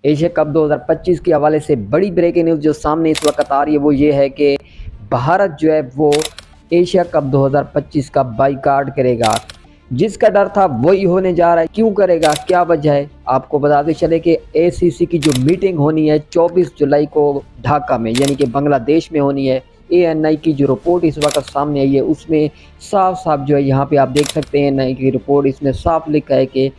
Asia cup 2025 के हवाले से बड़ी ब्रेकिंग न्यूज़ जो सामने इस वक्त आ रही है वो ये है कि भारत जो है वो एशिया कप 2025 का बाइकआउट करेगा। जिसका डर था वही होने जा रहा है। क्यों करेगा, क्या वजह है, आपको बताते चले कि एसीसी की जो मीटिंग होनी है 24 जुलाई को ढाका में यानी कि बांग्लादेश में होनी है। एएनआई की जो रिपोर्ट इस वक्त सामने आई है उसमें साफ साफ जो है यहाँ पे आप देख सकते हैं एएनआई की रिपोर्ट, इसमें साफ लिखा है कि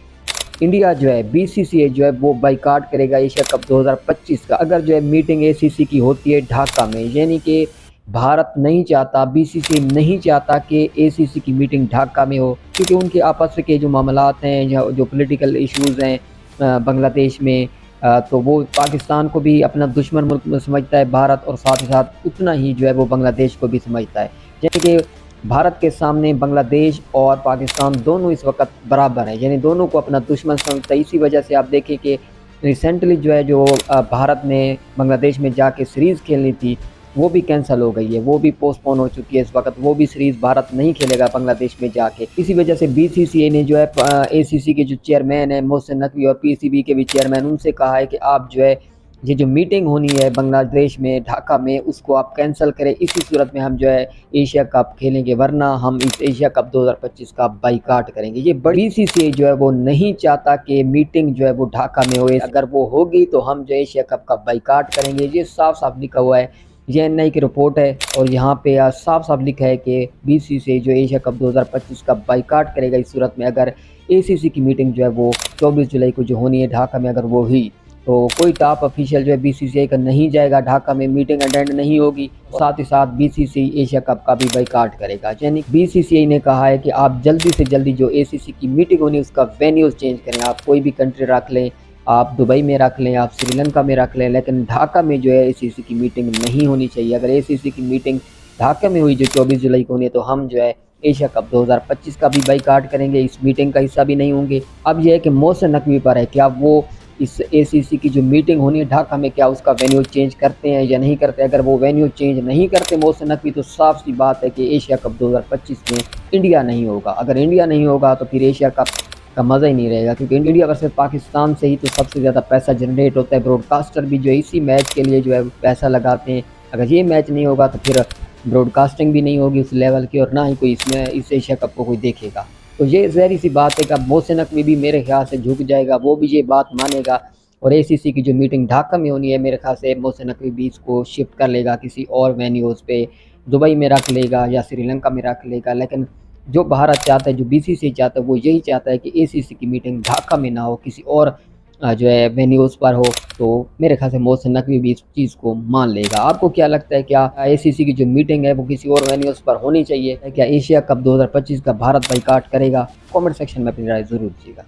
इंडिया जो है बीसीसीआई जो है वो बाइकाट करेगा एशिया कप 2025 का। अगर जो है मीटिंग एसीसी की होती है ढाका में, यानी कि भारत नहीं चाहता, बीसीसीआई नहीं चाहता कि एसीसी की मीटिंग ढाका में हो, क्योंकि उनके आपस के जो मामलात हैं, जो पॉलिटिकल इश्यूज़ हैं बांग्लादेश में, तो वो पाकिस्तान को भी अपना दुश्मन मुल्क समझता है भारत, और साथ ही साथ उतना ही जो है वो बांग्लादेश को भी समझता है। यानी कि भारत के सामने बांग्लादेश और पाकिस्तान दोनों इस वक्त बराबर हैं, यानी दोनों को अपना दुश्मन समझता है। इसी वजह से आप देखें कि रिसेंटली जो है जो भारत ने बांग्लादेश में जाके सीरीज़ खेलनी थी वो भी कैंसिल हो गई है, वो भी पोस्टपोन हो चुकी है इस वक्त। वो भी सीरीज़ भारत नहीं खेलेगा बांग्लादेश में जाके। इसी वजह से बीसीसीआई ने जो है एसीसी के जो चेयरमैन है मोहसिन नकवी और पीसीबी के भी चेयरमैन, उनसे कहा है कि आप जो है ये जो मीटिंग होनी है बांग्लादेश में ढाका में उसको आप कैंसिल करें। इसी सूरत में हम जो है एशिया कप खेलेंगे, वरना हम इस एशिया कप 2025 का बाइकाट करेंगे। ये बड़ी बीसीसीआई जो है वो नहीं चाहता कि मीटिंग जो है वो ढाका में हो। अगर वो होगी तो हम जो एशिया कप का बाइकाट करेंगे। ये साफ साफ लिखा हुआ है, ये एएनआई की रिपोर्ट है और यहाँ पे साफ साफ लिखा है कि बीसीसीआई जो एशिया कप 2025 का बाइकाट करेगा इस सूरत में अगर एसीसी की मीटिंग जो है वो 24 जुलाई को जो होनी है ढाका में अगर वो हुई। तो कोई टॉप ऑफिशियल जो है बीसीसीआई का नहीं जाएगा ढाका में, मीटिंग अटेंड नहीं होगी। साथ ही साथ बीसीसीआई एशिया कप का भी बाइकाट करेगा। यानी बीसीसीआई ने कहा है कि आप जल्दी से जल्दी जो एसीसी की मीटिंग होनी है उसका वेन्यूज चेंज करें। आप कोई भी कंट्री रख लें, आप दुबई में रख लें, आप श्रीलंका में रख लें, लेकिन ढाका में जो है एसीसी की मीटिंग नहीं होनी चाहिए। अगर एसीसी की मीटिंग ढाका में हुई जो 24 जुलाई को होनी है तो हम जो है एशिया कप 2025 का भी बाइकाट करेंगे, इस मीटिंग का हिस्सा भी नहीं होंगे। अब यह है कि मोहसिन नकवी पर है, क्या वो इस एसीसी की जो मीटिंग होनी है ढाका में क्या उसका वेन्यू चेंज करते हैं या नहीं करते। अगर वो वेन्यू चेंज नहीं करते मोहसिन नकवी तो साफ सी बात है कि एशिया कप 2025 में इंडिया नहीं होगा। अगर इंडिया नहीं होगा तो फिर एशिया कप का मज़ा ही नहीं रहेगा, क्योंकि इंडिया वर्सेस पाकिस्तान से ही तो सबसे ज़्यादा पैसा जनरेट होता है। ब्रॉडकास्टर भी जो है इसी मैच के लिए जो है पैसा लगाते हैं। अगर ये मैच नहीं होगा तो फिर ब्रॉडकास्टिंग भी नहीं होगी उस लेवल की, और ना ही कोई इसमें इस एशिया कप को कोई देखेगा। तो ये ज़ाहिर सी बात है कि अब मोहसिन नकवी भी मेरे ख्याल से झुक जाएगा, वो भी ये बात मानेगा, और एसीसी की जो मीटिंग ढाका में होनी है मेरे ख्याल से मोहसिन नकवी भी इसको शिफ्ट कर लेगा किसी और वेन्यूज़ पे, दुबई में रख लेगा या श्रीलंका में रख लेगा। लेकिन जो भारत चाहता है, जो बीसीसीआई चाहता है, वो यही चाहता है कि एसीसी की मीटिंग ढाका में ना हो, किसी और जो है वेन्यूज़ पर हो। तो मेरे ख्याल से मोहसिन नकवी भी इस चीज़ को मान लेगा। आपको क्या लगता है, क्या एसीसी की जो मीटिंग है वो किसी और वेन्यूज़ पर होनी चाहिए? क्या एशिया कप 2025 का भारत बाइकाट करेगा? कमेंट सेक्शन में अपनी राय ज़रूर दीजिएगा।